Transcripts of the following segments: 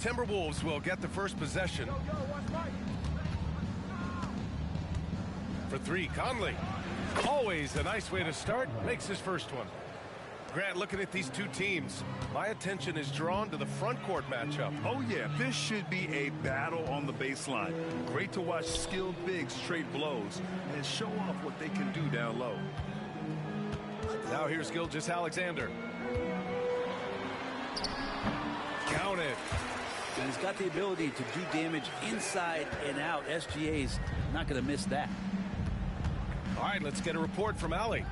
Timberwolves will get the first possession. For three, Conley. Always a nice way to start. Makes his first one. Grant, looking at these two teams, my attention is drawn to the front court matchup. Oh, yeah. This should be a battle on the baseline. Great to watch skilled bigs trade blows and show off what they can do down low. Now here's Gilgeous-Alexander. Count it. And he's got the ability to do damage inside and out. SGA's not going to miss that. All right, let's get a report from Allie.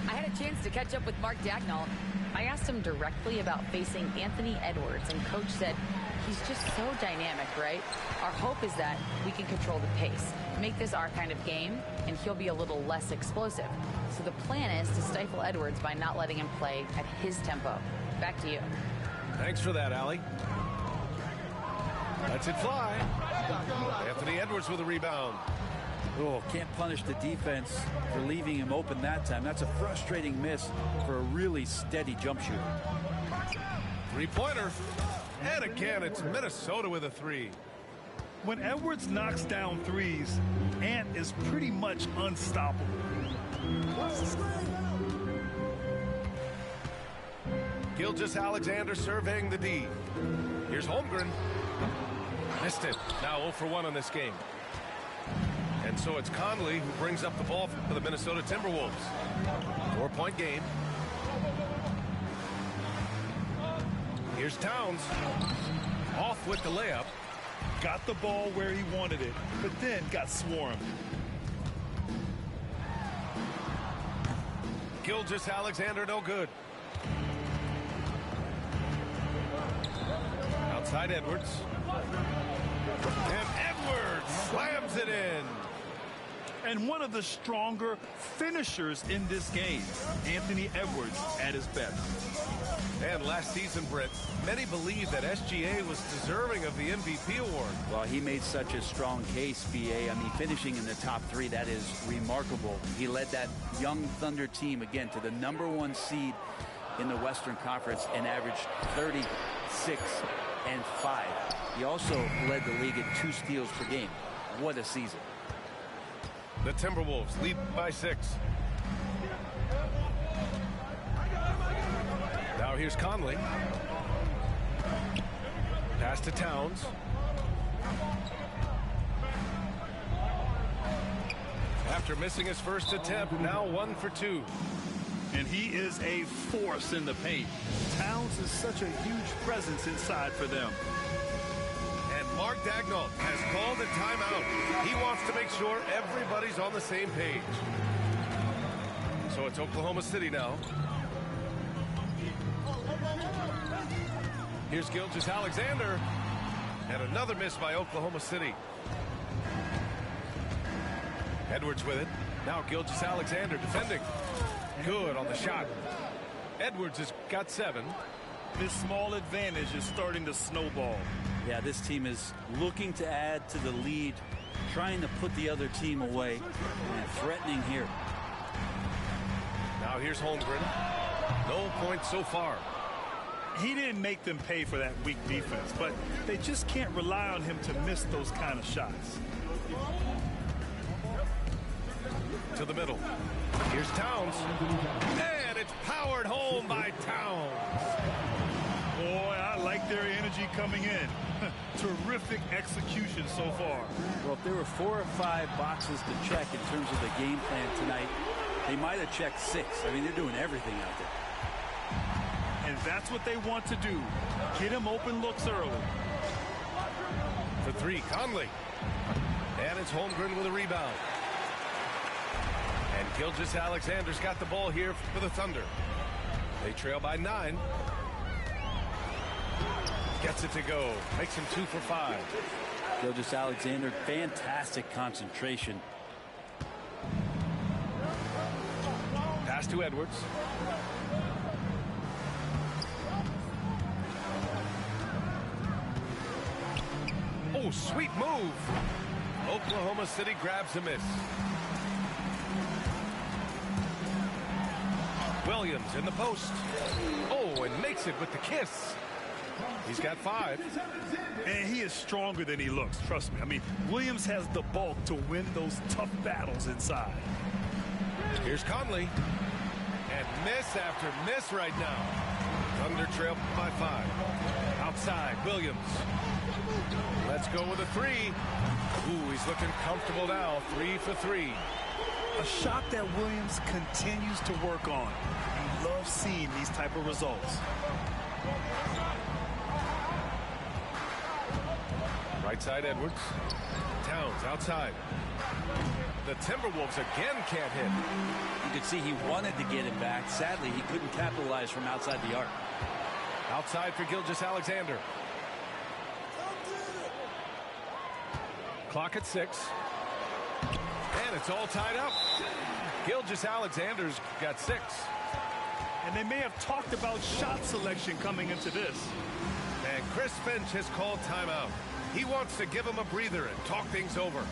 I had a chance to catch up with Mark Daigneault. I asked him directly about facing Anthony Edwards, and Coach said he's just so dynamic, right? Our hope is that we can control the pace, make this our kind of game, and he'll be a little less explosive. So the plan is to stifle Edwards by not letting him play at his tempo. Back to you. Thanks for that, Allie. Lets it fly. Anthony Edwards with a rebound. Oh, can't punish the defense for leaving him open that time. That's a frustrating miss for a really steady jump shooter. Three-pointer. And again, it's Minnesota with a three. When Edwards knocks down threes, Ant is pretty much unstoppable. Gilgeous-Alexander surveying the D. Here's Holmgren. Missed it. Now 0 for 1 on this game. And so it's Conley who brings up the ball for the Minnesota Timberwolves. 4-point game. Here's Towns. Off with the layup. Got the ball where he wanted it, but then got swarmed. Gilgeous-Alexander no good. Outside Edwards. And Edwards slams it in. And one of the stronger finishers in this game, Anthony Edwards at his best. And last season, Brent, many believe that SGA was deserving of the MVP award. Well, he made such a strong case, BA. I mean, finishing in the top three, that is remarkable. He led that young Thunder team, again, to the #1 seed in the Western Conference and averaged 36 and 5. He also led the league in 2 steals per game. What a season. The Timberwolves lead by 6. Now here's Conley. Pass to Towns. After missing his first attempt, now 1 for 2. And he is a force in the paint. Towns is such a huge presence inside for them. And Mark Daigneault has called a timeout. He wants to make sure everybody's on the same page. So it's Oklahoma City now. Here's Gilgeous-Alexander. And another miss by Oklahoma City. Edwards with it. Now Gilgeous-Alexander defending. Good on the shot. Edwards has got 7. This small advantage is starting to snowball. Yeah, this team is looking to add to the lead, trying to put the other team away, and threatening here. Now here's Holmgren. No points so far. He didn't make them pay for that weak defense, but they just can't rely on him to miss those kind of shots. To the middle. Here's Towns. And it's powered home by Towns. Boy, I like their energy coming in. Terrific execution so far. Well, if there were 4 or 5 boxes to check in terms of the game plan tonight, they might have checked 6. I mean, they're doing everything out there. And that's what they want to do. Get him open looks early. For 3, Conley. And it's Holmgren with a rebound. And Gilgeous-Alexander's got the ball here for the Thunder. They trail by 9. Gets it to go. Makes him 2 for 5. Gilgeous-Alexander, fantastic concentration. Pass to Edwards. Oh, sweet move. Oklahoma City grabs a miss. Williams in the post. Oh, and makes it with the kiss. He's got 5. And he is stronger than he looks, trust me. I mean, Williams has the bulk to win those tough battles inside. Here's Conley. And miss after miss right now. Thunder trail by 5. Outside, Williams. Let's go with a 3. Ooh, he's looking comfortable now. 3 for 3. A shot that Williams continues to work on. You love seeing these type of results. Right side, Edwards. Towns outside. The Timberwolves again can't hit. You could see he wanted to get him back. Sadly, he couldn't capitalize from outside the arc. Outside for Gilgeous-Alexander. Clock at 6. And it's all tied up. Gilgeous-Alexander's got 6. And they may have talked about shot selection coming into this. And Chris Finch has called timeout. He wants to give him a breather and talk things over.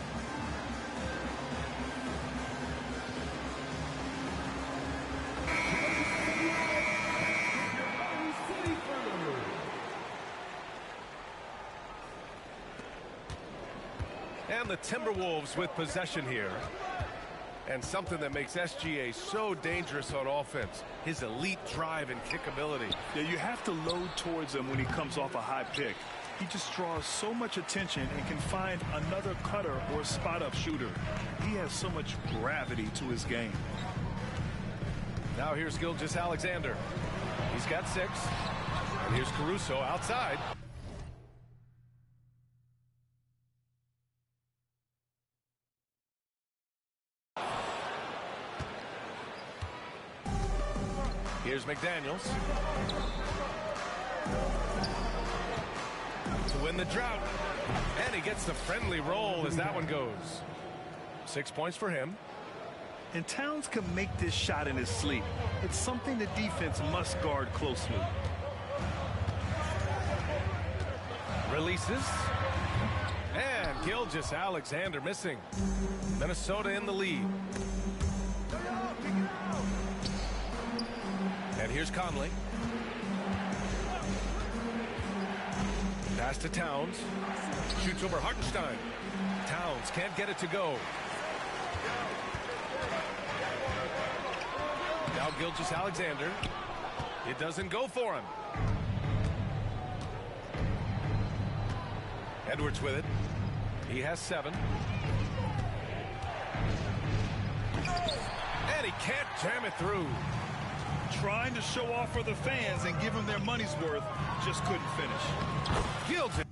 And the Timberwolves with possession here. And something that makes SGA so dangerous on offense, his elite drive and kick ability. Yeah, you have to load towards him when he comes off a high pick. He just draws so much attention and can find another cutter or spot-up shooter. He has so much gravity to his game. Now here's Gilgeous-Alexander. He's got 6. And here's Caruso outside. Here's McDaniels. To win the drought. And he gets the friendly roll as that one goes. 6 points for him. And Towns can make this shot in his sleep. It's something the defense must guard closely. Releases. And Gilgeous-Alexander missing. Minnesota in the lead. And here's Conley. Pass to Towns. Shoots over Hartenstein. Towns can't get it to go. Now Gilgeous-Alexander. It doesn't go for him. Edwards with it. He has 7. And he can't jam it through. Trying to show off for the fans and give them their money's worth, just couldn't finish. Gilgeous.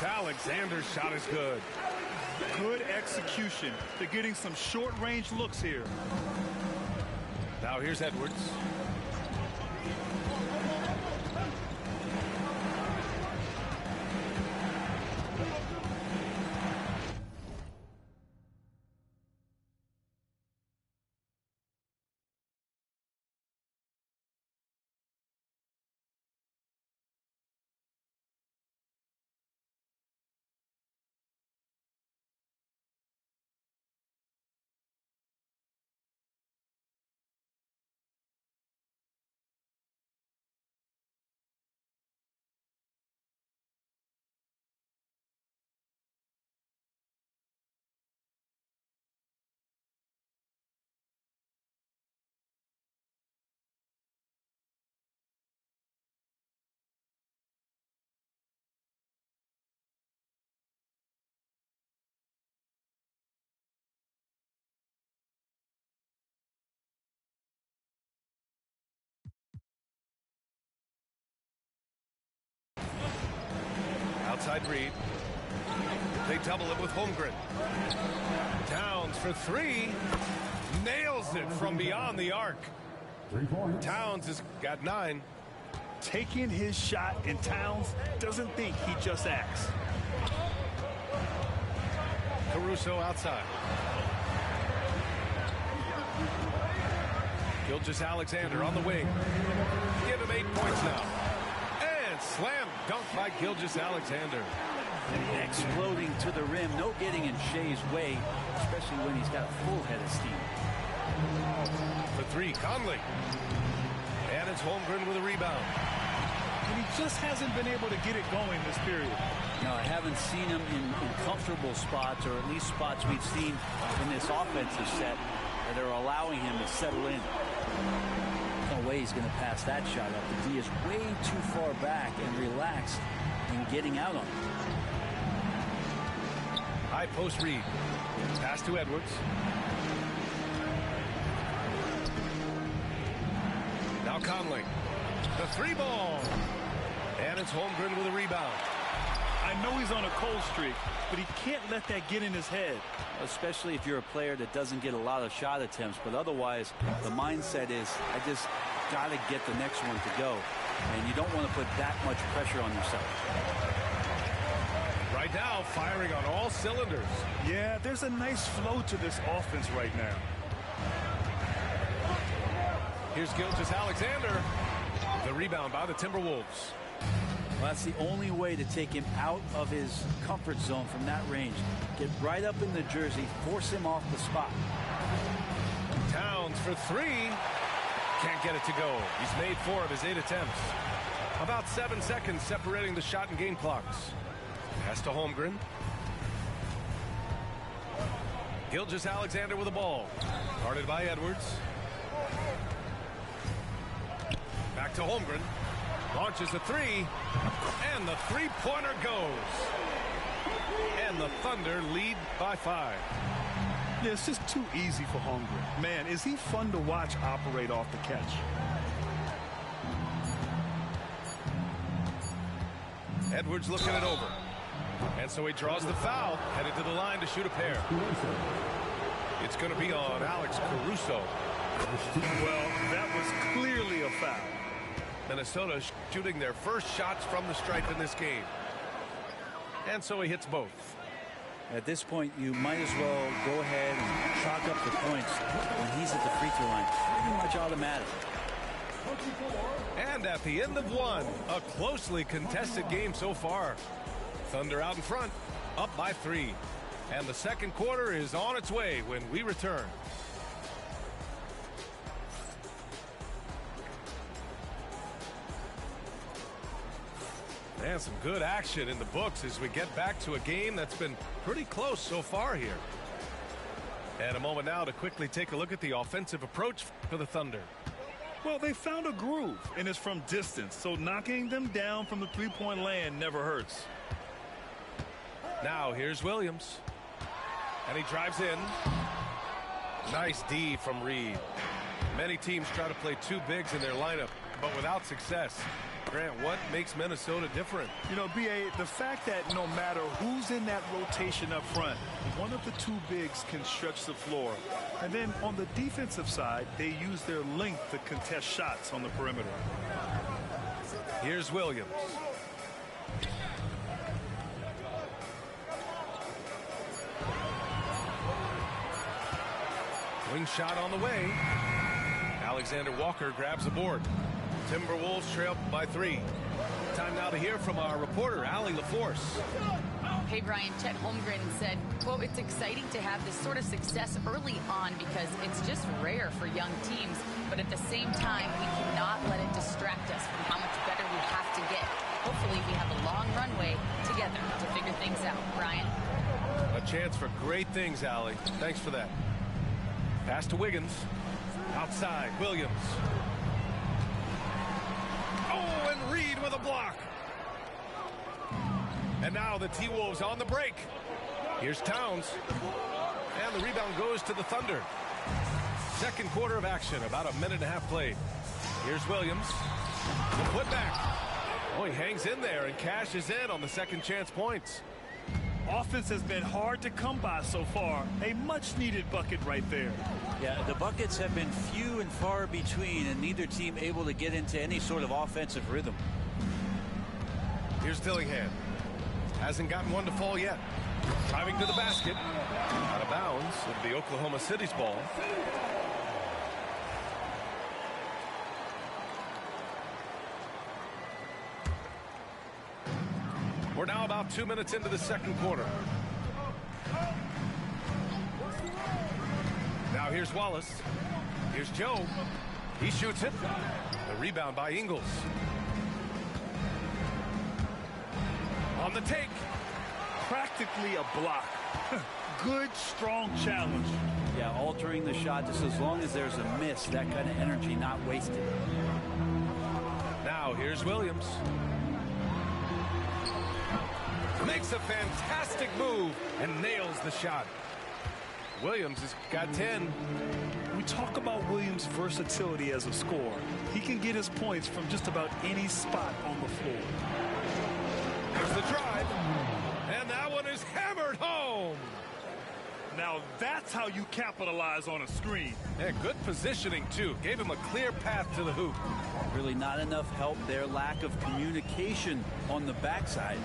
Alexander's shot is good. Good execution. They're getting some short-range looks here. Now here's Edwards. outside Reed. They double it with Holmgren. Towns for three. Nails it from beyond the arc. 3 points. Towns has got 9. Taking his shot, and Towns doesn't think, he just acts. Caruso outside. Gilgeous-Alexander on the wing. Give him 8 points now. And slam dunk by Gilgeous-Alexander. Exploding to the rim. No getting in Shea's way, especially when he's got a full head of steam. For three, Conley. And it's Holmgren with a rebound. And he just hasn't been able to get it going this period. No, I haven't seen him in comfortable spots, or at least spots we've seen in this offensive set that are allowing him to settle in. No way he's going to pass that shot up. The D is way too far back and relaxed in getting out on it. High post Reed. Pass to Edwards. Now Conley. The 3 ball. And it's Holmgren with a rebound. I know he's on a cold streak, but he can't let that get in his head. Especially if you're a player that doesn't get a lot of shot attempts, but otherwise the mindset is, I just got to get the next one to go. And you don't want to put that much pressure on yourself. Right now, firing on all cylinders. Yeah, there's a nice flow to this offense right now. Here's Gilgeous-Alexander. The rebound by the Timberwolves. Well, that's the only way to take him out of his comfort zone from that range. Get right up in the jersey, force him off the spot. Towns for 3. Can't get it to go. He's made 4 of his 8 attempts. About 7 seconds separating the shot and game clocks. Pass to Holmgren. Gilgeous-Alexander with the ball. Guarded by Edwards. Back to Holmgren. Launches a 3. And the 3-pointer goes. And the Thunder lead by 5. Yeah, it's just too easy for Holmgren. Man, is he fun to watch operate off the catch. Edwards looking it over. And so he draws the foul, headed to the line to shoot a pair. It's going to be on Alex Caruso. Well, that was clearly a foul. Minnesota shooting their first shots from the stripe in this game. And so he hits both. At this point, you might as well go ahead and chalk up the points when he's at the free throw line. Pretty much automatic. And at the end of one, a closely contested game so far. Thunder out in front, up by 3. And the second quarter is on its way when we return. And some good action in the books as we get back to a game that's been pretty close so far here. And a moment now to quickly take a look at the offensive approach for the Thunder. Well, they found a groove, and it's from distance, so knocking them down from the three-point land never hurts. Now here's Williams. And he drives in. Nice D from Reed. Many teams try to play 2 bigs in their lineup, but without success. Grant, what makes Minnesota different? You know, B.A., the fact that no matter who's in that rotation up front, one of the 2 bigs can stretch the floor. And then on the defensive side, they use their length to contest shots on the perimeter. Here's Williams. Wing shot on the way. Alexander Walker grabs a board. Timberwolves trail by 3. Time now to hear from our reporter, Allie LaForce. Hey, Brian, Chet Holmgren said, quote, "It's exciting to have this sort of success early on because it's just rare for young teams. But at the same time, we cannot let it distract us from how much better we have to get. Hopefully, we have a long runway together to figure things out." Brian? A chance for great things, Allie. Thanks for that. Pass to Wiggins. Outside, Williams. Oh, and Reed with a block. And now the T-Wolves on the break. Here's Towns. And the rebound goes to the Thunder. Second quarter of action, about a minute and a half played. Here's Williams. The putback. Oh, he hangs in there and cashes in on the second chance points. Offense has been hard to come by so far. A much-needed bucket right there. Yeah, the buckets have been few and far between, and neither team able to get into any sort of offensive rhythm. Here's Dillingham. Hasn't gotten one to fall yet. Driving to the basket. Out of bounds. It'll be Oklahoma City's ball. We're now about 2 minutes into the second quarter. Now here's Wallace. Here's Joe. He shoots it. The rebound by Ingles. On the take. Practically a block. Good, strong challenge. Yeah, altering the shot just as long as there's a miss. That kind of energy not wasted. Now here's Williams. Makes a fantastic move and nails the shot. Williams has got 10. We talk about Williams' versatility as a scorer. He can get his points from just about any spot on the floor. There's the drive. And that one is hammered home. Now that's how you capitalize on a screen. Yeah, good positioning, too. Gave him a clear path to the hoop. Really not enough help there. Lack of communication on the backside.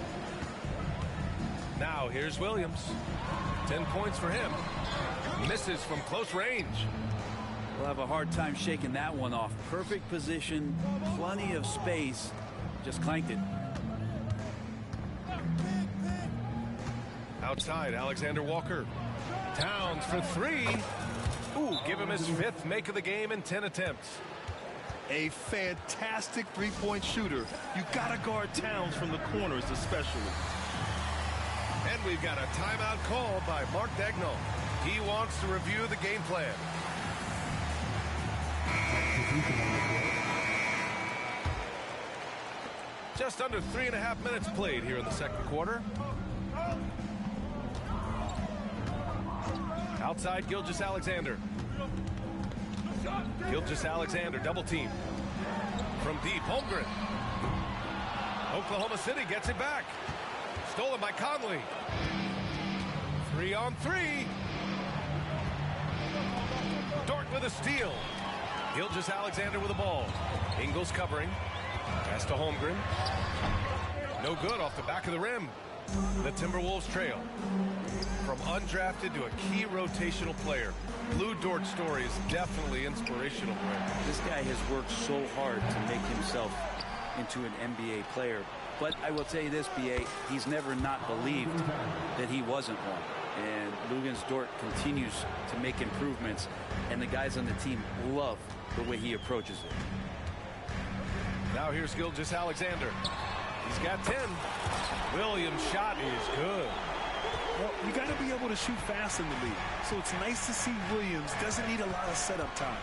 Now here's Williams. 10 points for him. Misses from close range. We'll have a hard time shaking that one off. Perfect position, plenty of space. Just clanked it. Outside, Alexander Walker. Towns for three. Ooh, give him his 5th make of the game in 10 attempts. A fantastic three-point shooter. You gotta guard Towns from the corners especially. And we've got a timeout called by Mark Dagnall. He wants to review the game plan. Just under 3.5 minutes played here in the second quarter. Outside, Gilgeous-Alexander. Gilgeous-Alexander, double team. From deep, Holmgren. Oklahoma City gets it back. Stolen by Conley. 3-on-3. Dort with a steal. Gilgeous-Alexander with the ball. Ingles covering. Pass to Holmgren. No good off the back of the rim. The Timberwolves trail. From undrafted to a key rotational player, Lou Dort's story is definitely inspirational. This guy has worked so hard to make himself into an NBA player. But I will tell you this, B.A., he's never not believed that he wasn't one. And Luguentz Dort continues to make improvements, and the guys on the team love the way he approaches it. Now here's Gilgeous-Alexander. He's got 10. Williams' shot is good. Well, you got to be able to shoot fast in the league. So it's nice to see Williams doesn't need a lot of setup time.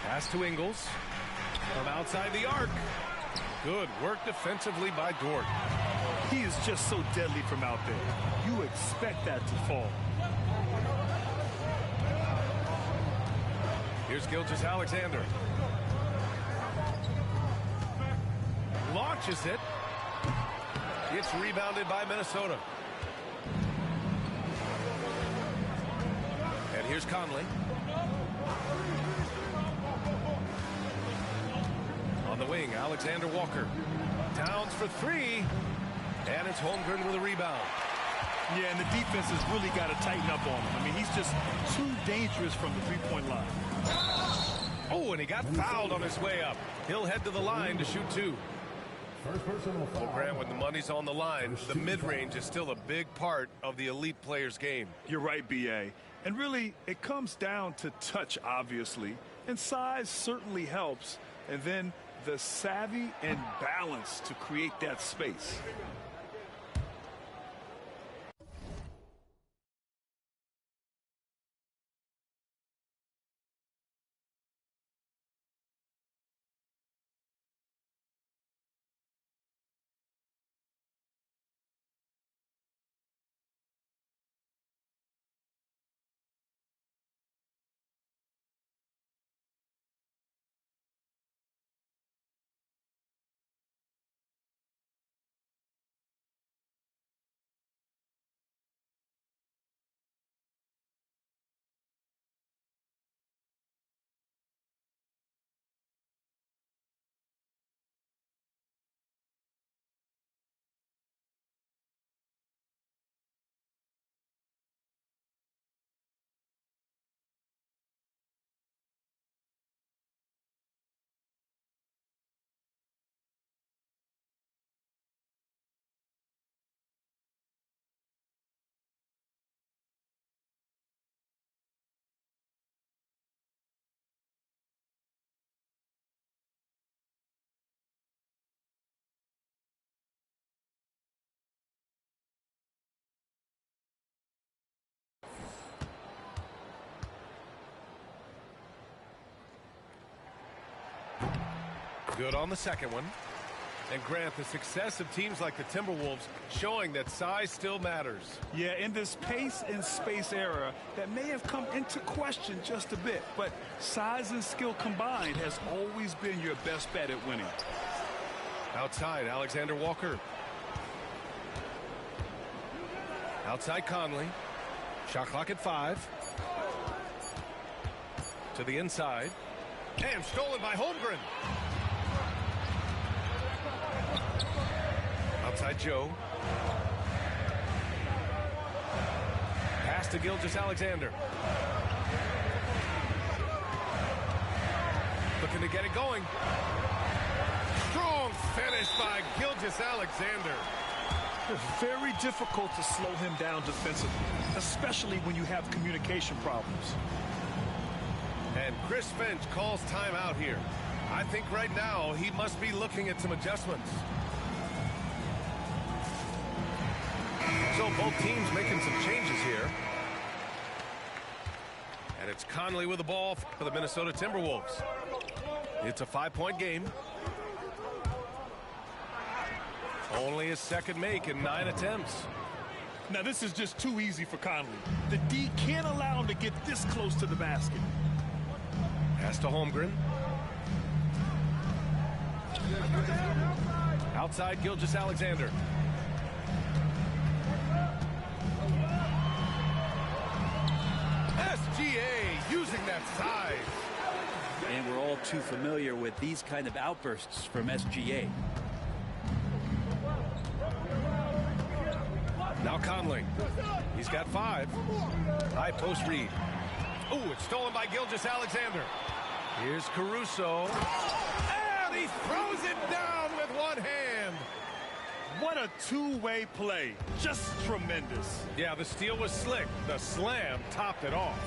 Pass to Ingles. From outside the arc. Good work defensively by Dort. He is just so deadly from out there. You expect that to fall. Here's Gilgeous-Alexander. Launches it. It's rebounded by Minnesota. And here's Conley. On the wing, Alexander Walker. Towns for three. And it's Holmgren with a rebound. Yeah, and the defense has really got to tighten up on him. I mean, he's just too dangerous from the three-point line. Oh, and he got fouled on his way up. He'll head to the line to shoot two. Well, Grant, when the money's on the line, the mid-range is still a big part of the elite player's game. You're right, B.A. And really, it comes down to touch, obviously. And size certainly helps. And then the savvy and balance to create that space. Good on the second one. And Grant, the success of teams like the Timberwolves showing that size still matters. Yeah, in this pace and space era, that may have come into question just a bit, but size and skill combined has always been your best bet at winning. Outside, Alexander Walker. Outside Conley. Shot clock at 5. To the inside. And stolen by Holmgren. Outside Joe. Pass to Gilgeous-Alexander. Looking to get it going. Strong finish by Gilgeous-Alexander. It's very difficult to slow him down defensively, especially when you have communication problems. And Chris Finch calls timeout here. I think right now he must be looking at some adjustments. So both teams making some changes here. And it's Conley with the ball for the Minnesota Timberwolves. It's a 5-point game. Only his second make in 9 attempts. Now this is just too easy for Conley. The D can't allow him to get this close to the basket. Pass to Holmgren. Outside Gilgeous-Alexander. SGA using that size. And we're all too familiar with these kind of outbursts from SGA. Now Conley. He's got 5. High post read. Oh, it's stolen by Gilgeous-Alexander. Here's Caruso. And he throws it down with one hand. What a two-way play. Just tremendous. Yeah, the steal was slick. The slam topped it off.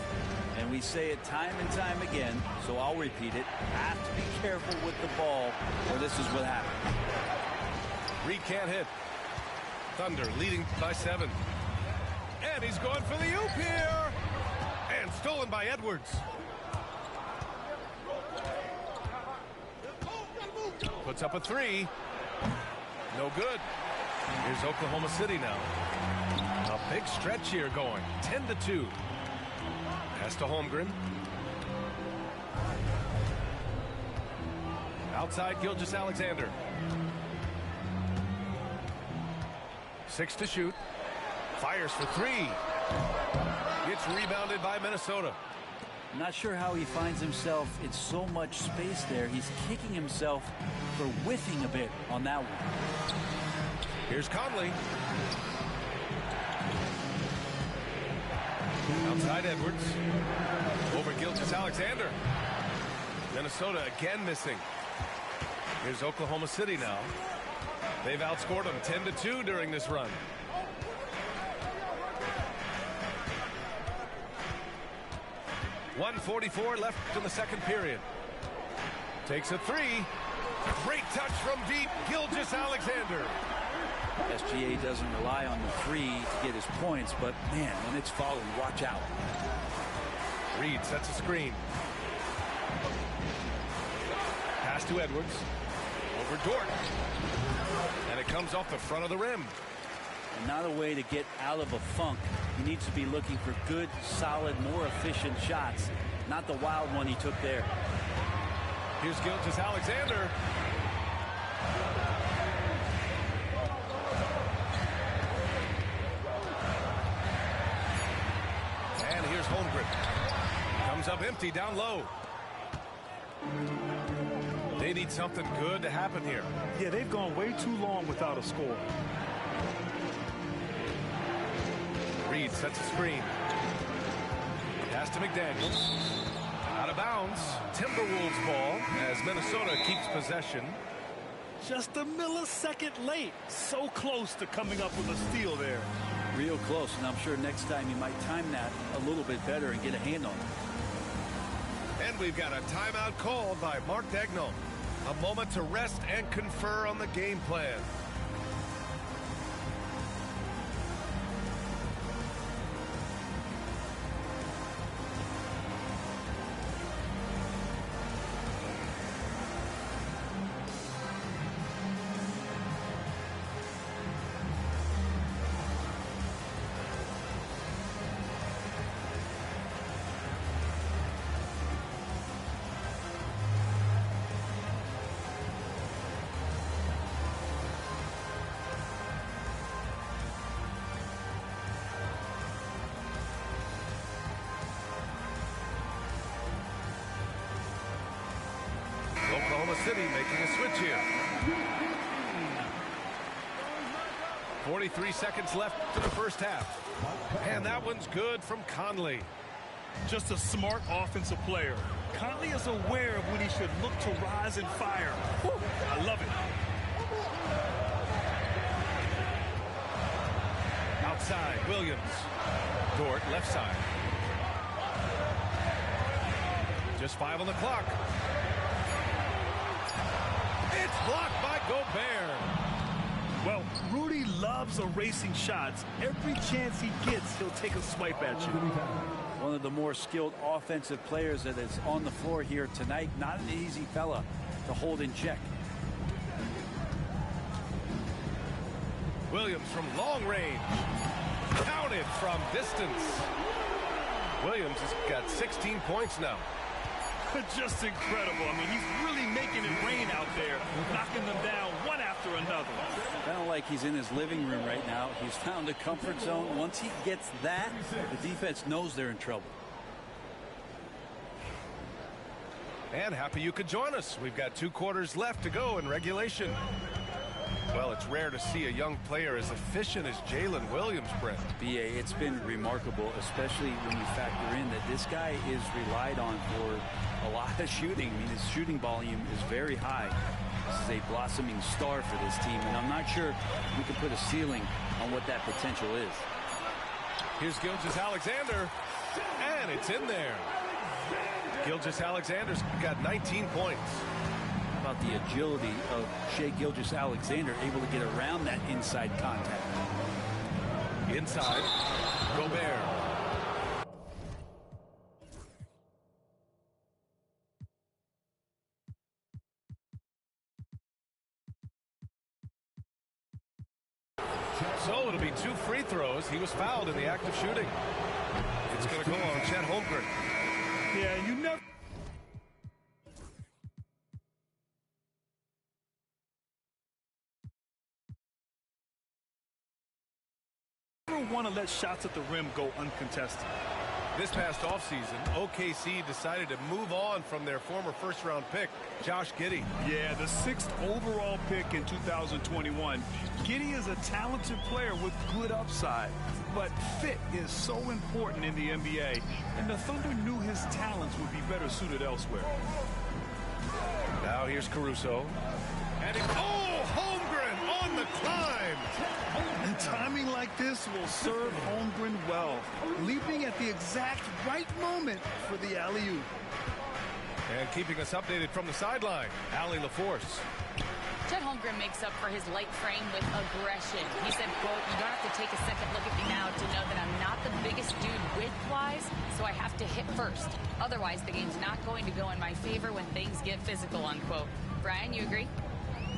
And we say it time and time again, so I'll repeat it. Have to be careful with the ball, or this is what happens. Reed can't hit. Thunder leading by 7. And he's going for the oop here. And stolen by Edwards. Puts up a 3. No good. Here's Oklahoma City now. A big stretch here going. 10-2. Pass to Holmgren. Outside Gilgeous-Alexander. 6 to shoot. Fires for 3. Gets rebounded by Minnesota. I'm not sure how he finds himself in so much space there. He's kicking himself for whiffing a bit on that one. Here's Conley. Outside Edwards. Over Gilgeous-Alexander. Minnesota again missing. Here's Oklahoma City now. They've outscored them 10-2 during this run. .144 left in the second period. Takes a 3. Great touch from deep. Gilgeous-Alexander. SGA doesn't rely on the 3 to get his points, but man, when it's falling, watch out. Reed sets a screen. Pass to Edwards. Over Dort. And it comes off the front of the rim. And not a way to get out of a funk. He needs to be looking for good, solid, more efficient shots. Not the wild one he took there. Here's Gilgeous-Alexander. And here's Holmgren. Comes up empty down low. They need something good to happen here. Yeah, they've gone way too long without a score. Reed sets a screen. Pass to McDaniels. Out of bounds. Timberwolves ball as Minnesota keeps possession. Just a millisecond late. So close to coming up with a steal there. Real close, and I'm sure next time you might time that a little bit better and get a hand on it. And we've got a timeout called by Mark Daigneault. A moment to rest and confer on the game plan. Oklahoma City making a switch here. 43 seconds left to the first half. And that one's good from Conley. Just a smart offensive player. Conley is aware of when he should look to rise and fire. Whew, I love it. Outside, Williams. Dort, left side. Just 5 on the clock. It's blocked by Gobert. Well, Rudy loves erasing shots. Every chance he gets, he'll take a swipe at you. One of the more skilled offensive players that is on the floor here tonight. Not an easy fella to hold in check. Williams from long range. Counted from distance. Williams has got 16 points now. Just incredible. I mean, he's really making it rain out there, knocking them down one after another. Kind of like he's in his living room right now. He's found a comfort zone. Once he gets that, the defense knows they're in trouble. And happy you could join us. We've got 2 quarters left to go in regulation. Well, it's rare to see a young player as efficient as Jalen Williams, Brent. B.A., it's been remarkable, especially when you factor in that this guy is relied on for a lot of shooting. I mean, his shooting volume is very high. This is a blossoming star for this team, and I'm not sure we can put a ceiling on what that potential is. Here's Gilgeous-Alexander, and it's in there. Gilgeous-Alexander's got 19 points. About the agility of Shai Gilgeous-Alexander, able to get around that inside contact. Inside, Gobert. So it'll be 2 free throws. He was fouled in the act of shooting. It's going to go on Chet Holmgren. Yeah, you never want to let shots at the rim go uncontested. This past offseason, OKC decided to move on from their former first-round pick, Josh Giddey. Yeah, the 6th overall pick in 2021. Giddey is a talented player with good upside, but fit is so important in the NBA, and the Thunder knew his talents would be better suited elsewhere. Now here's Caruso. And Holmgren on the climb. And timing like this will serve Holmgren well, leaping at the exact right moment for the alley-oop. And keeping us updated from the sideline, Allie LaForce. Chet Holmgren makes up for his light frame with aggression. He said, quote, "You don't have to take a second look at me now to know that I'm not the biggest dude width-wise, so I have to hit first. Otherwise, the game's not going to go in my favor when things get physical," unquote. Brian, you agree?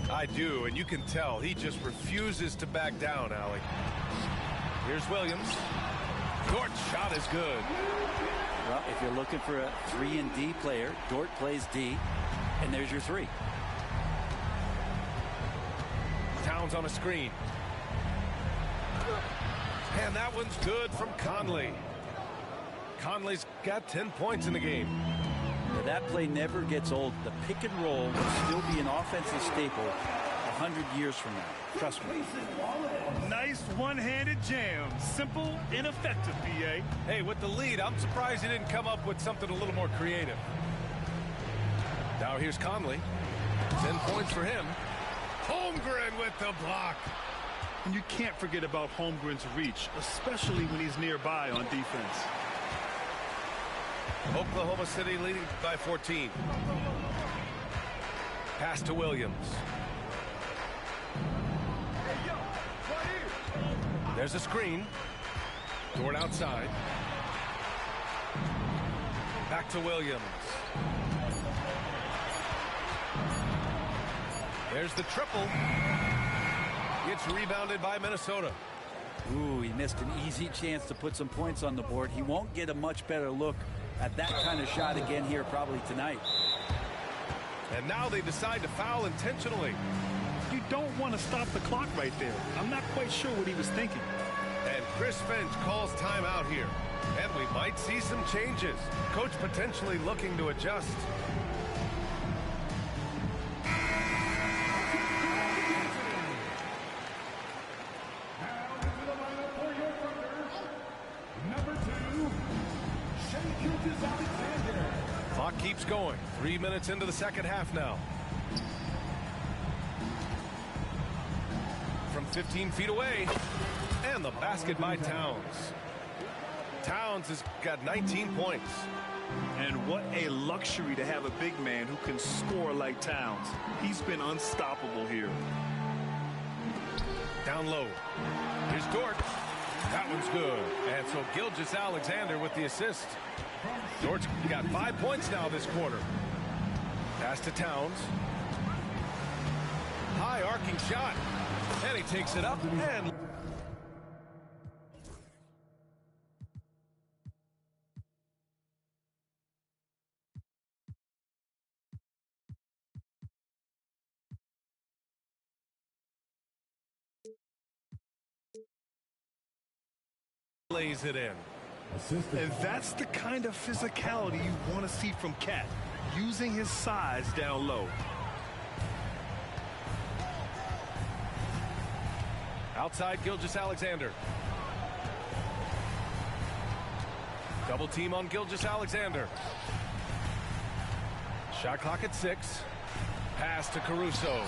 I do, and you can tell he just refuses to back down, Allie. Here's Williams. Dort's shot is good. Well, if you're looking for a 3 and D player, Dort plays D, and there's your 3. Towns on a screen. And that one's good from Conley. Conley's got 10 points in the game. Now, that play never gets old. The pick and roll will still be an offensive staple 100 years from now. Trust me. Nice one-handed jam. Simple and effective, B.A. Hey, with the lead, I'm surprised he didn't come up with something a little more creative. Now here's Conley. 10 points for him. Holmgren with the block. And you can't forget about Holmgren's reach, especially when he's nearby on defense. Oklahoma City leading by 14. Pass to Williams. There's a screen. Dort outside. Back to Williams. There's the triple. It's rebounded by Minnesota. Ooh, he missed an easy chance to put some points on the board. He won't get a much better look at that kind of shot again here probably tonight. And now they decide to foul intentionally. You don't want to stop the clock right there. I'm not quite sure what he was thinking. And Chris Finch calls timeout here. And we might see some changes. Coach potentially looking to adjust. Clock keeps going. 3 minutes into the second half now. From 15 feet away. And the basket by Towns. Towns has got 19 points. And what a luxury to have a big man who can score like Towns. He's been unstoppable here. Down low. Here's Dort. That one's good. And so Gilgeous-Alexander with the assist. Dort's got 5 points now this quarter. Pass to Towns. High arcing shot. And he takes it up and lays it in. And that's the kind of physicality you want to see from Cat, using his size down low. Outside Gilgeous-Alexander. Double team on Gilgeous-Alexander. Shot clock at 6. Pass to Caruso.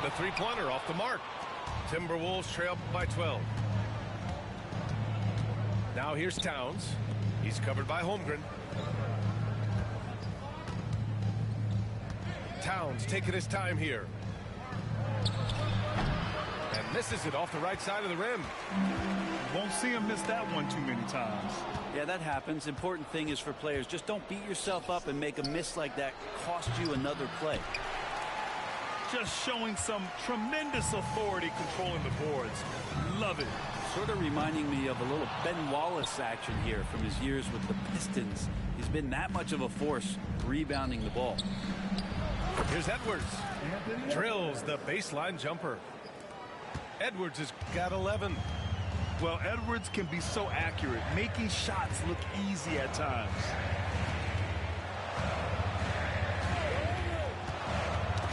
The three-pointer off the mark. Timberwolves trail by 12. Now here's Towns. He's covered by Holmgren. Towns taking his time here. And misses it off the right side of the rim. Won't see him miss that one too many times. Yeah, that happens. Important thing is for players, just don't beat yourself up and make a miss like that cost you another play. Just showing some tremendous authority controlling the boards. Love it. Sort of reminding me of a little Ben Wallace action here from his years with the Pistons. He's been that much of a force rebounding the ball. Here's Edwards. Drills the baseline jumper. Edwards has got 11. Well, Edwards can be so accurate, making shots look easy at times.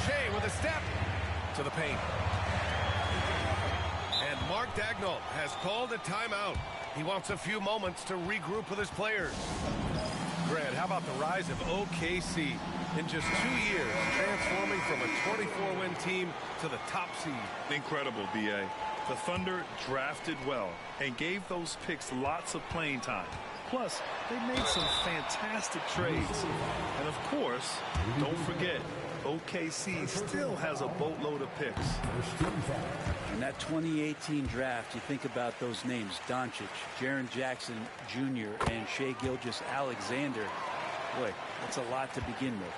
Shea with a step to the paint. And Mark Dagnall has called a timeout. He wants a few moments to regroup with his players. Grant, how about the rise of OKC in just 2 years, transforming from a 24-win team to the top seed? Incredible, B.A. The Thunder drafted well and gave those picks lots of playing time. Plus, they made some fantastic trades. And of course, don't forget, OKC still has a boatload of picks. In that 2018 draft, you think about those names, Doncic, Jaren Jackson Jr., and Shai Gilgeous-Alexander. Boy, that's a lot to begin with.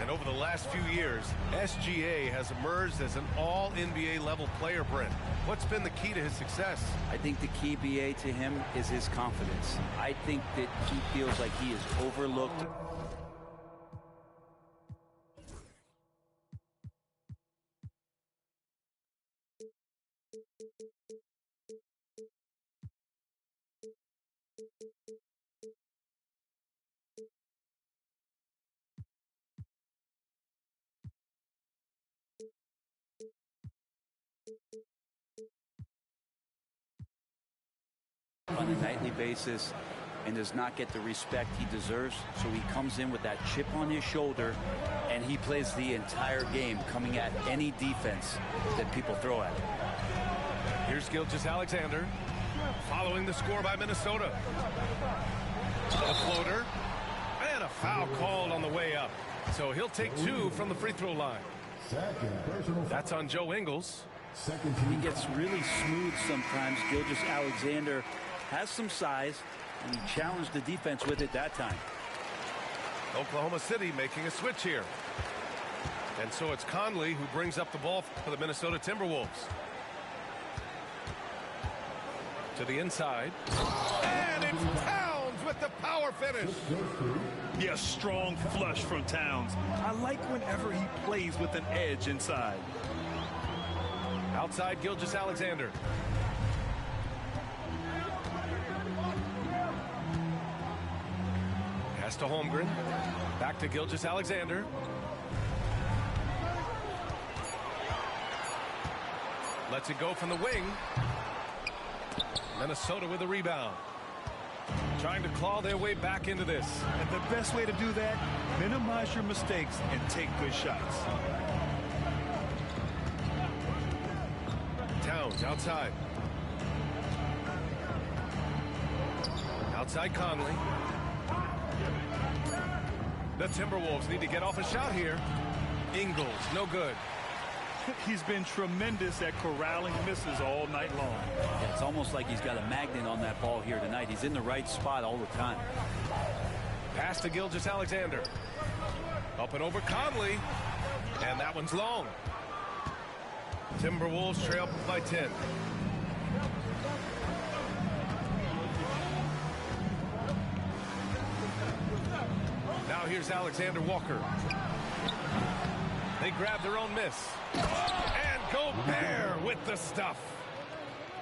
And over the last few years, SGA has emerged as an all-NBA level player, Brent. What's been the key to his success? I think the key, BA, to him is his confidence. I think that he feels like he is overlooked. On a nightly basis and does not get the respect he deserves, so he comes in with that chip on his shoulder and he plays the entire game, coming at any defense that people throw at him. Here's Gilgeous-Alexander following the score by Minnesota. A floater and a foul called on the way up, so he'll take 2 from the free throw line. That's on Joe Ingles. He gets really smooth sometimes. Gilgeous-Alexander has some size, and he challenged the defense with it that time. Oklahoma City making a switch here. And so it's Conley who brings up the ball for the Minnesota Timberwolves. To the inside. And it's Towns with the power finish. Yes, strong flush from Towns. I like whenever he plays with an edge inside. Outside Gilgeous-Alexander. Pass to Holmgren. Back to Gilgeous-Alexander. Lets it go from the wing. Minnesota with a rebound. trying to claw their way back into this. And the best way to do that, minimize your mistakes and take good shots. Towns outside. Outside Conley. The Timberwolves need to get off a shot here. Ingles, no good. He's been tremendous at corralling misses all night long. Yeah, it's almost like he's got a magnet on that ball here tonight. He's in the right spot all the time. Pass to Gilgeous-Alexander. Up and over Conley. And that one's long. Timberwolves trail by 10. Now here's Alexander Walker. They grab their own miss. And Gobert with the stuff.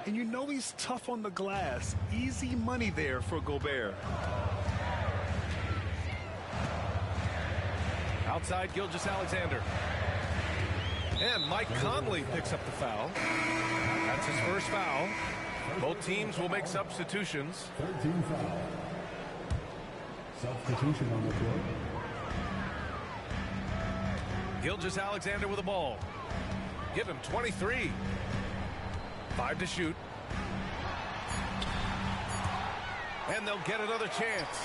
And you know he's tough on the glass. Easy money there for Gobert. Outside Gilgeous-Alexander. And Mike Conley picks up the foul. That's his first foul. Both teams will make substitutions. 13 foul. Substitution on the court. Gilgeous-Alexander with the ball. Give him 23. 5 to shoot. And they'll get another chance.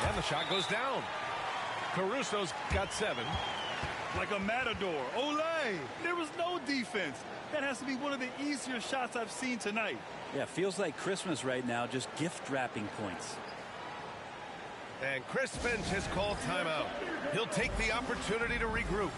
And the shot goes down. Caruso's got 7. Like a matador. Olay! There was no defense. That has to be one of the easier shots I've seen tonight. Yeah, feels like Christmas right now, just gift wrapping points. And Chris Finch has called timeout. He'll take the opportunity to regroup.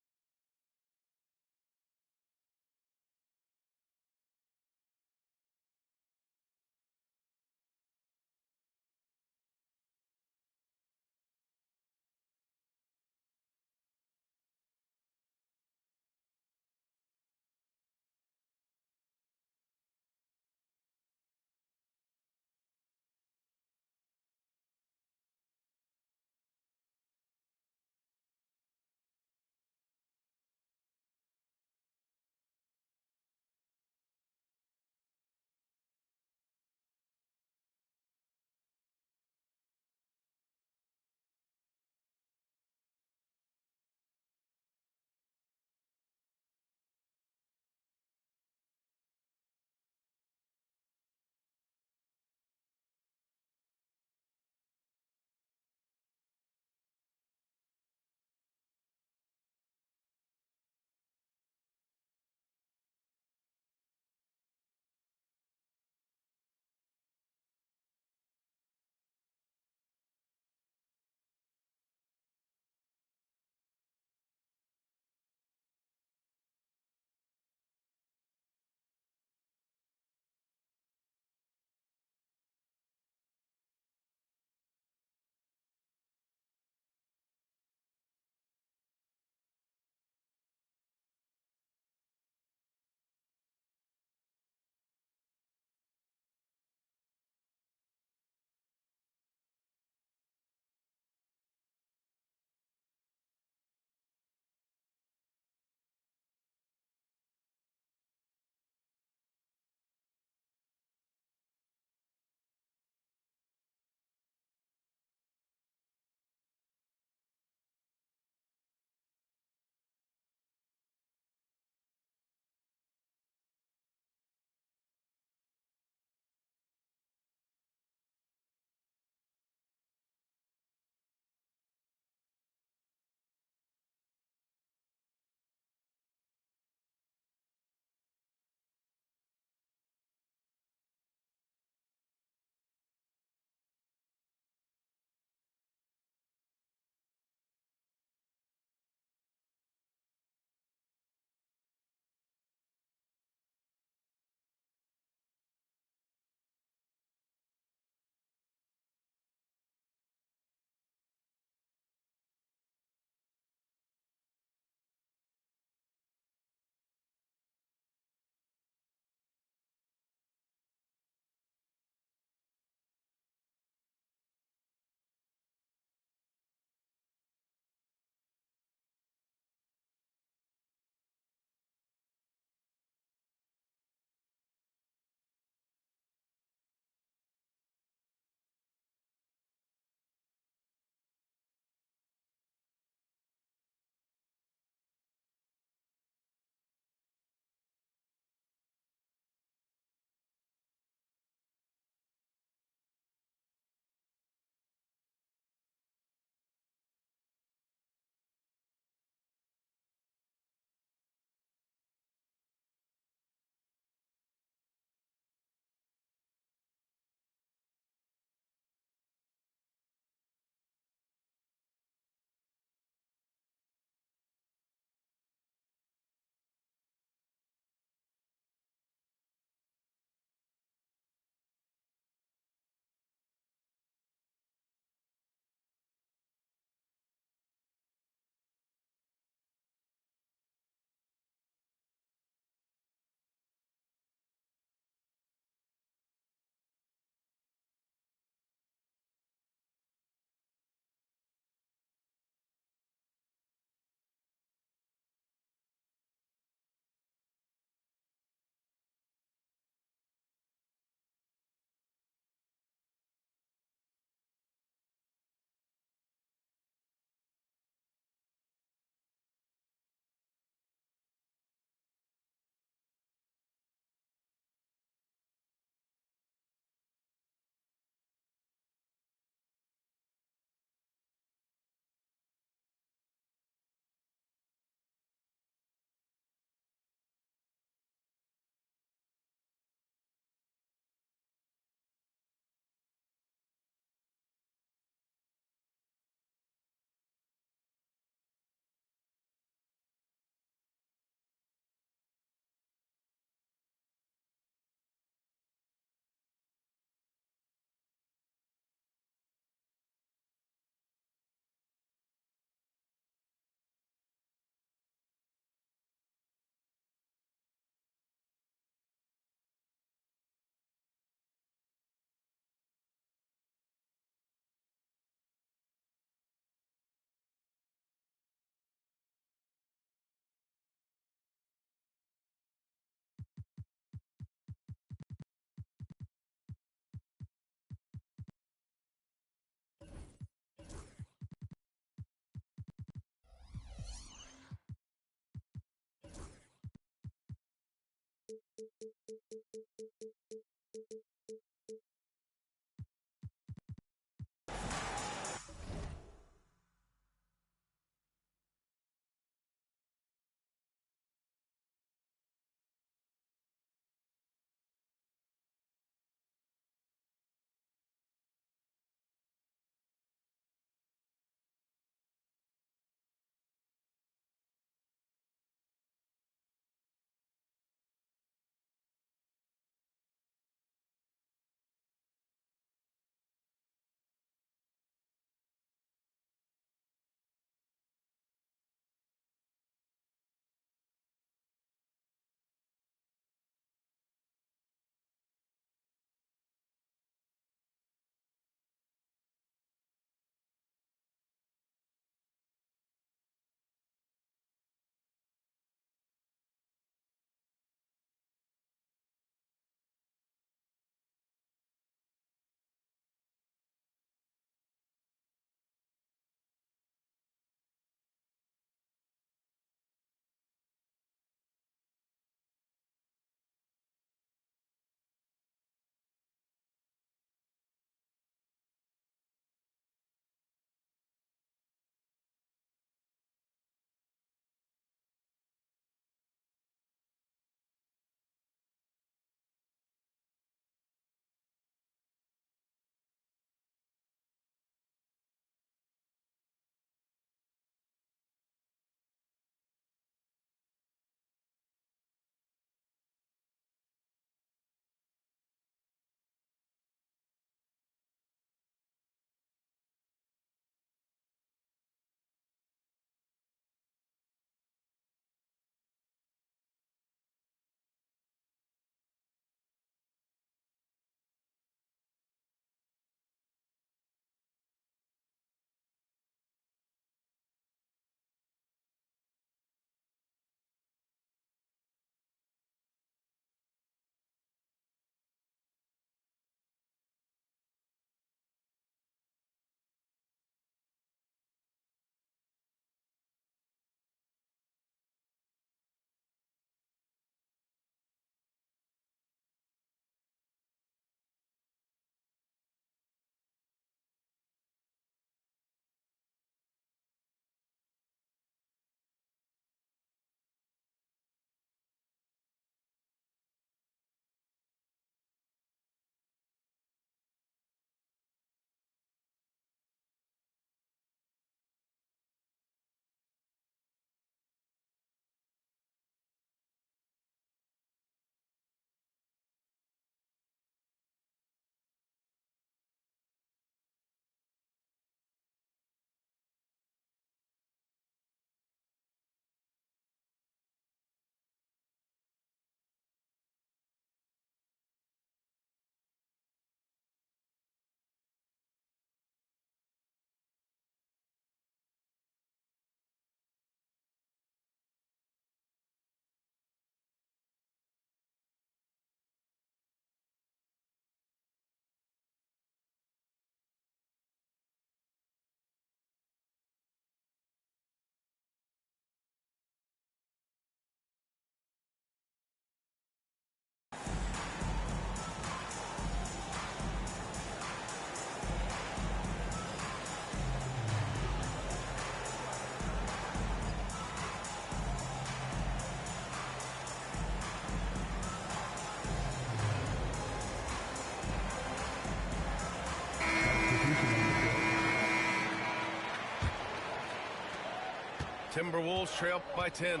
Timberwolves trail by 10.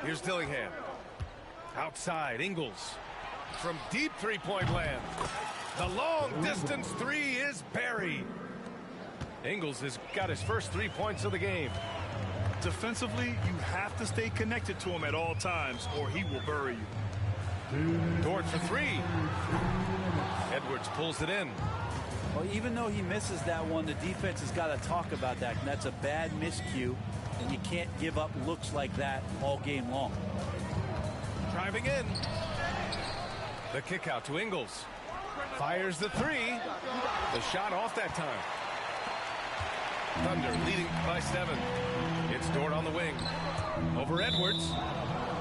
Here's Dillingham. Outside, Ingles. From deep three-point land. The long-distance three is buried. Ingles has got his first 3 points of the game. Defensively, you have to stay connected to him at all times, or he will bury you. Dort for three. Edwards pulls it in. Well, even though he misses that one, the defense has got to talk about that. And that's a bad miscue, and you can't give up looks like that all game long. Driving in. The kick out to Ingles. Fires the three. The shot off that time. Thunder leading by 7. It's Dort on the wing. Over Edwards.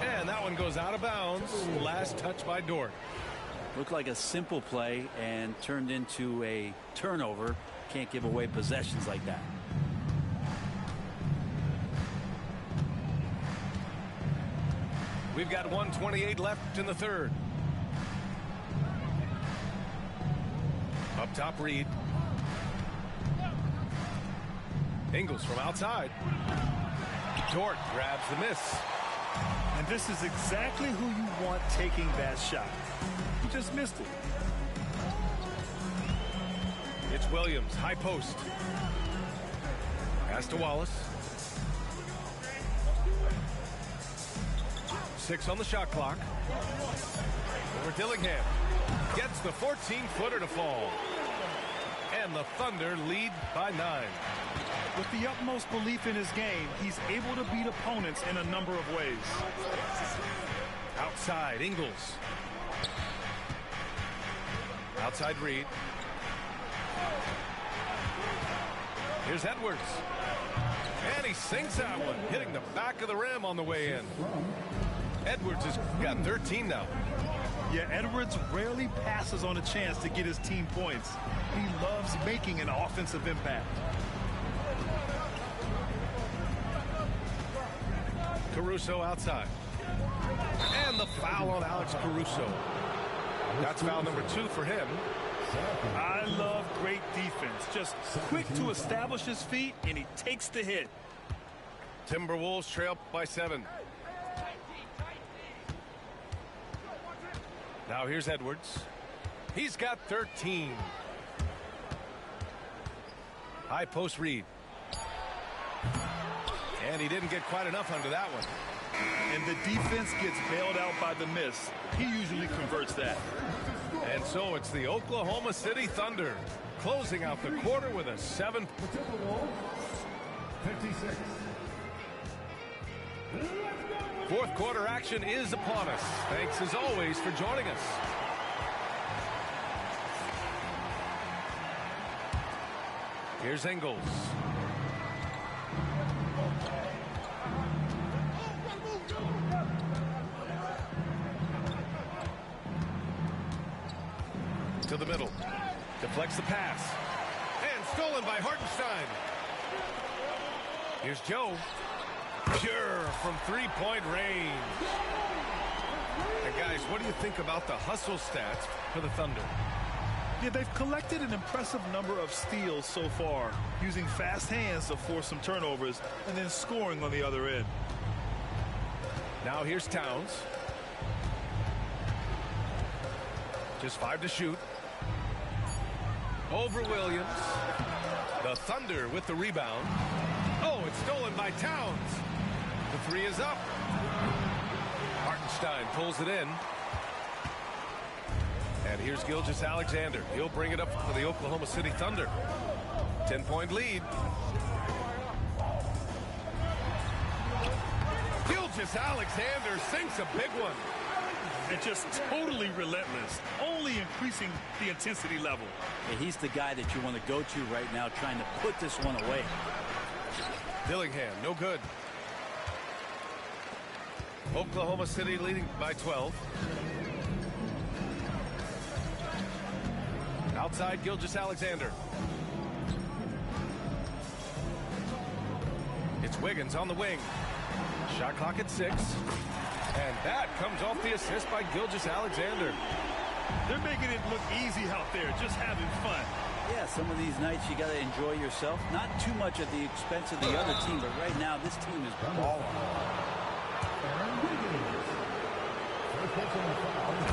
And that one goes out of bounds. Last touch by Dort. Looked like a simple play and turned into a turnover. Can't give away possessions like that. We've got 1:28 left in the third. Up top, Reed. Ingles from outside. Dort grabs the miss. And this is exactly who you want taking that shot. He just missed it. It's Williams, high post. Pass to Wallace. 6 on the shot clock. Over Dillingham. Gets the 14-footer to fall. And the Thunder lead by 9. With the utmost belief in his game, he's able to beat opponents in a number of ways. Outside, Ingles. Outside, Reed. Here's Edwards. And he sinks that one, hitting the back of the rim on the way in. Edwards has got 13 now. Yeah, Edwards rarely passes on a chance to get his team points. He loves making an offensive impact. Caruso outside. And the foul on Alex Caruso. That's foul number 2 for him. I love great defense. Just quick to establish his feet, and he takes the hit. Timberwolves trail by 7. Now here's Edwards. He's got 13. High post Reed. And he didn't get quite enough under that one. And the defense gets bailed out by the miss. He usually converts that. And so it's the Oklahoma City Thunder closing out the quarter with a 7. 56. Fourth quarter action is upon us. Thanks as always for joining us. Here's Ingles. To the middle. Deflects the pass. And stolen by Hartenstein. Here's Joe. Pure from three-point range. And guys, what do you think about the hustle stats for the Thunder? Yeah, they've collected an impressive number of steals so far, using fast hands to force some turnovers and then scoring on the other end. Now here's Towns. Just 5 to shoot. Over Williams. The Thunder with the rebound. Oh, it's stolen by Towns. The 3 is up. Hartenstein pulls it in. And here's Gilgeous-Alexander. He'll bring it up for the Oklahoma City Thunder. 10-point lead. Gilgeous-Alexander sinks a big one. And just totally relentless, only increasing the intensity level. Yeah, he's the guy that you want to go to right now, trying to put this one away. Dillingham, no good. Oklahoma City leading by 12. Outside, Gilgeous-Alexander. It's Wiggins on the wing. Shot clock at 6. And that comes off the assist by Gilgeous-Alexander. They're making it look easy out there, just having fun. Yeah, some of these nights you got to enjoy yourself. Not too much at the expense of the other team, but right now this team is balling.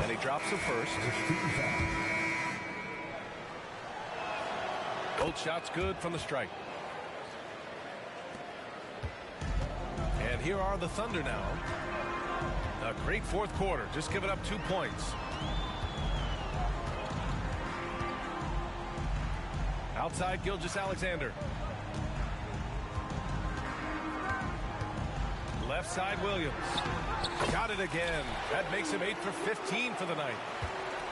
And he drops the first. Both shots good from the strike. And here are the Thunder now. A great fourth quarter. Just giving up 2 points. Outside, Gilgeous-Alexander. Left side, Williams. Got it again. That makes him 8 for 15 for the night.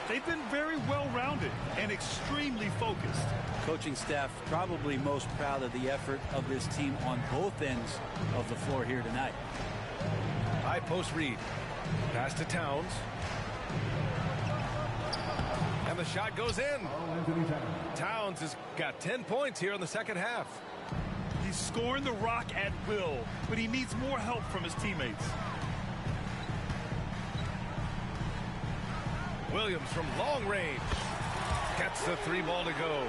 They've been very well-rounded and extremely focused. Coaching staff probably most proud of the effort of this team on both ends of the floor here tonight. post read. Pass to Towns. And the shot goes in. Towns has got 10 points here in the second half. He's scoring the rock at will, but he needs more help from his teammates. Williams from long range gets the 3 ball to go.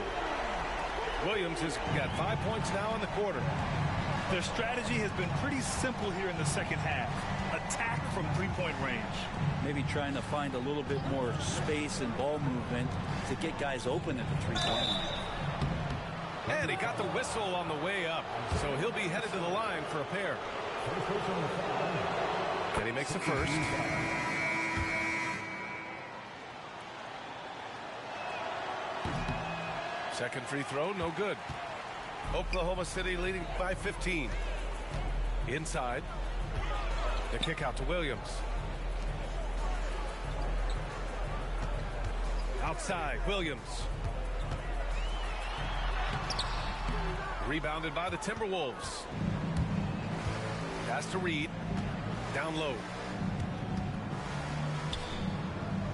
Williams has got 5 points now in the quarter. Their strategy has been pretty simple here in the second half. Attack from three-point range. Maybe trying to find a little bit more space and ball movement to get guys open at the three-point line. And he got the whistle on the way up, so he'll be headed to the line for a pair. And he makes the first. Second free throw, no good. Oklahoma City leading by 15. Inside. The kick out to Williams. Outside, Williams. Rebounded by the Timberwolves. Pass to Reed. Down low.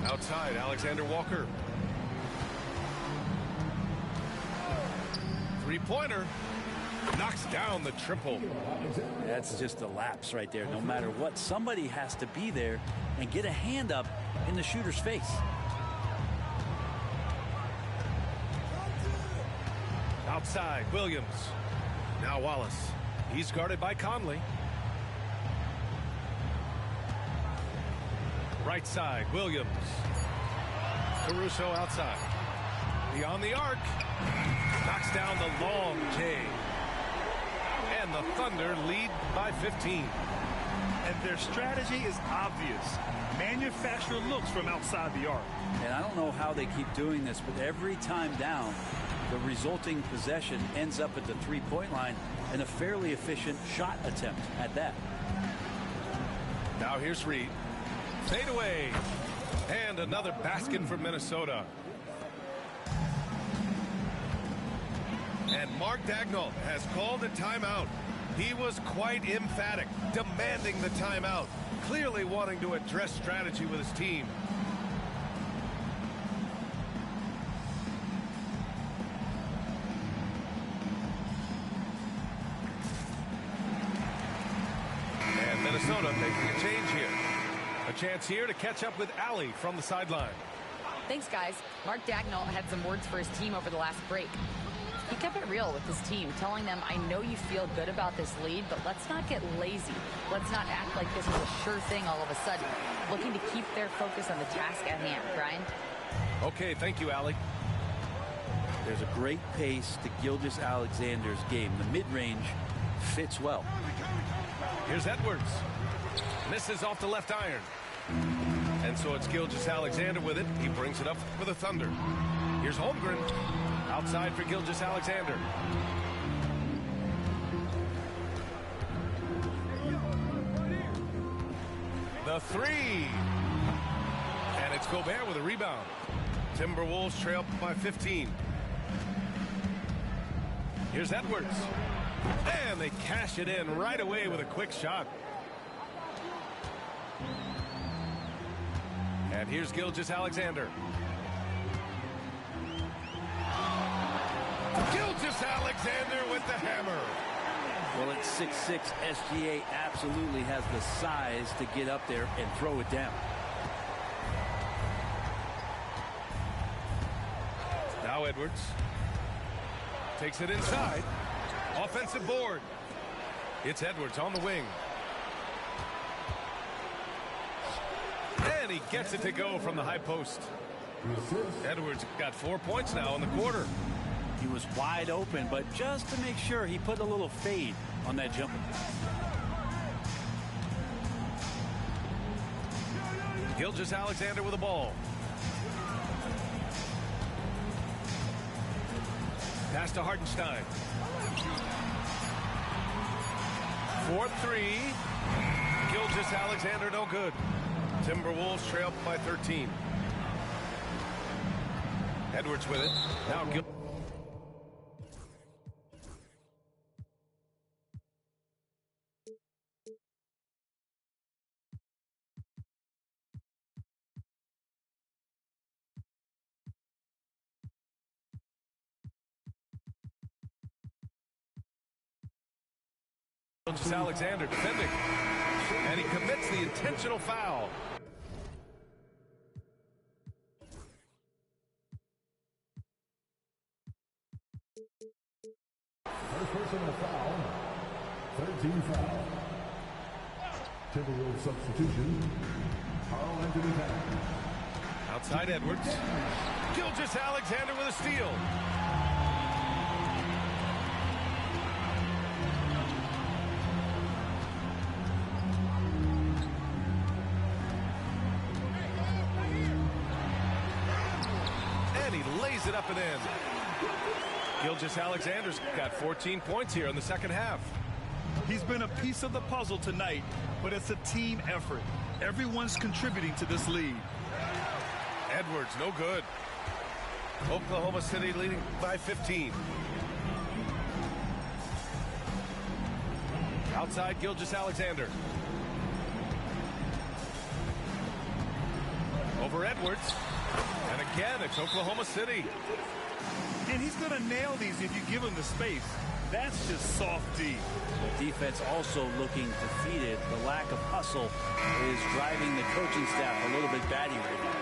Outside, Alexander Walker. Three-pointer. Knocks down the triple. That's just a lapse right there. No matter what, somebody has to be there and get a hand up in the shooter's face. Outside, Williams. Now Wallace. He's guarded by Conley. Right side, Williams. Caruso outside. Beyond the arc. Knocks down the long J. And the Thunder lead by 15. And their strategy is obvious. Manufacture looks from outside the arc. And I don't know how they keep doing this, but every time down, the resulting possession ends up at the three-point line and a fairly efficient shot attempt at that. Now here's Reed. Fade away. And another basket for Minnesota. And Mark Daigneault has called a timeout. He was quite emphatic, demanding the timeout, clearly wanting to address strategy with his team. And Minnesota making a change here. A chance here to catch up with Allie from the sideline. Thanks, guys. Mark Daigneault had some words for his team over the last break. He kept it real with his team, telling them, I know you feel good about this lead, but let's not get lazy. Let's not act like this is a sure thing all of a sudden. Looking to keep their focus on the task at hand. Brian? Okay, thank you, Allie. There's a great pace to Gilgeous-Alexander's game. The mid-range fits well. Here's Edwards. Misses off the left iron. And so it's Gilgeous-Alexander with it. He brings it up for the Thunder. Here's Holmgren. Outside for Gilgeous-Alexander. The three. And it's Gobert with a rebound. Timberwolves trail by 15. Here's Edwards. And they cash it in right away with a quick shot. And here's Gilgeous-Alexander. Gilgeous-Alexander with the hammer. Well, at 6'6", SGA absolutely has the size to get up there and throw it down. Now Edwards takes it inside. Offensive board. It's Edwards on the wing. And he gets it to go from the high post. Edwards got 4 points now in the quarter. He was wide open, but just to make sure, he put a little fade on that jumper. Gilgeous-Alexander with the ball. Pass to Hartenstein. 4-3. Gilgeous-Alexander no good. Timberwolves trail by 13. Edwards with it. Now Gil Gilgeous Alexander defending. And he commits the intentional foul. First personal foul. 13 foul. Timberwolves substitution. Carl Anthony Towns. Outside Edwards. Gilgeous Alexander with a steal. And he lays it up and in. Gilgeous Alexander's got 14 points here in the second half. He's been a piece of the puzzle tonight, but it's a team effort. Everyone's contributing to this lead. Edwards, no good. Oklahoma City leading by 15. Outside Gilgeous Alexander. Over Edwards. And again, it's Oklahoma City. And he's going to nail these if you give him the space. That's just soft D. The defense also looking defeated. The lack of hustle is driving the coaching staff a little bit batty right now.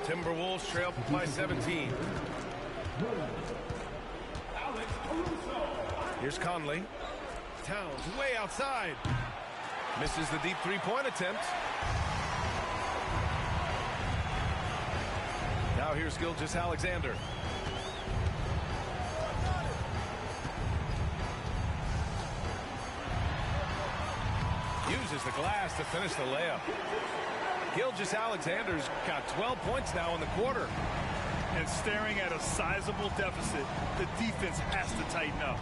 Timberwolves trail by 17. Here's Conley. Towns way outside. Misses the deep three-point attempt. Now here's Gilgeous Alexander. Uses the glass to finish the layup. Gilgeous Alexander's got 12 points now in the quarter. And staring at a sizable deficit, the defense has to tighten up.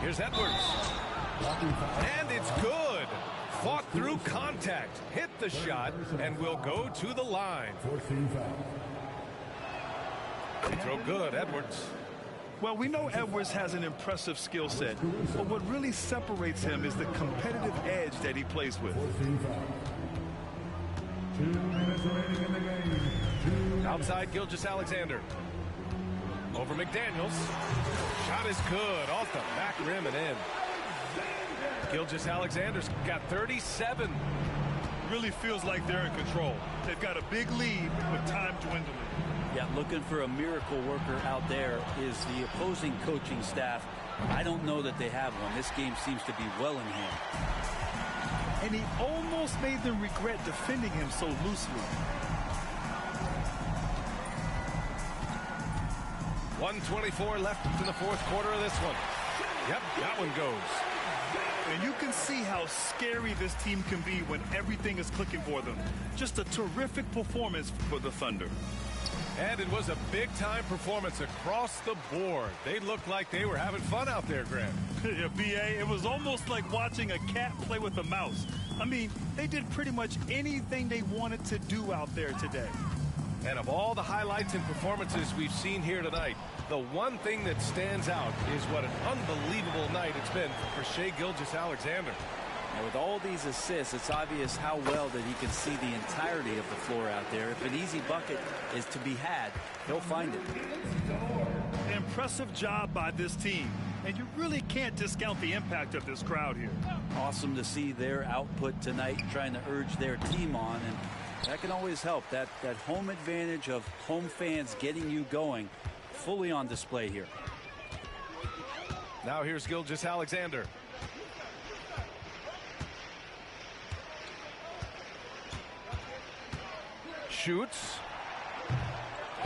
Here's Edwards. And it's good. Fought through contact, hit the shot, and will go to the line. 14 foul. Free throw good, Edwards. Well, we know Edwards has an impressive skill set, but what really separates him is the competitive edge that he plays with. 14 foul. 2 minutes remaining in the game. Outside Gilgeous Alexander. Over McDaniels. Shot is good, off the back rim and in. Gilgeous Alexander's got 37. Really feels like they're in control. They've got a big lead with time dwindling. Yeah, looking for a miracle worker out there is the opposing coaching staff. I don't know that they have one. This game seems to be well in hand. And he almost made them regret defending him so loosely. 1:24 left in the fourth quarter of this one. Yep, that one goes. And you can see how scary this team can be when everything is clicking for them. Just a terrific performance for the Thunder. And it was a big-time performance across the board. They looked like they were having fun out there, Grant. Yeah, B.A., it was almost like watching a cat play with a mouse. I mean, they did pretty much anything they wanted to do out there today. And of all the highlights and performances we've seen here tonight, the one thing that stands out is what an unbelievable night it's been for Shai Gilgeous-Alexander. And with all these assists, it's obvious how well that he can see the entirety of the floor out there. If an easy bucket is to be had, he'll find it. Impressive job by this team. And you really can't discount the impact of this crowd here. Awesome to see their output tonight, trying to urge their team on. And that can always help. That home advantage of home fans getting you going, fully on display here. Now here's Gilgeous-Alexander. Shoots.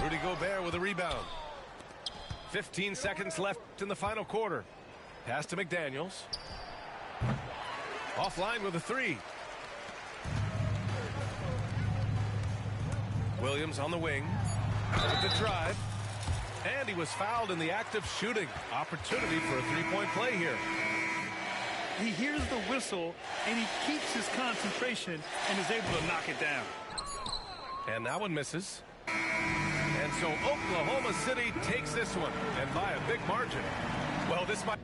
Rudy Gobert with a rebound. 15 seconds left in the final quarter. Pass to McDaniels. Offline with a three. Williams on the wing. With the drive. And he was fouled in the act of shooting. Opportunity for a three-point play here. He hears the whistle, and he keeps his concentration and is able to knock it down. And that one misses. And so Oklahoma City takes this one, and by a big margin. Well, this might...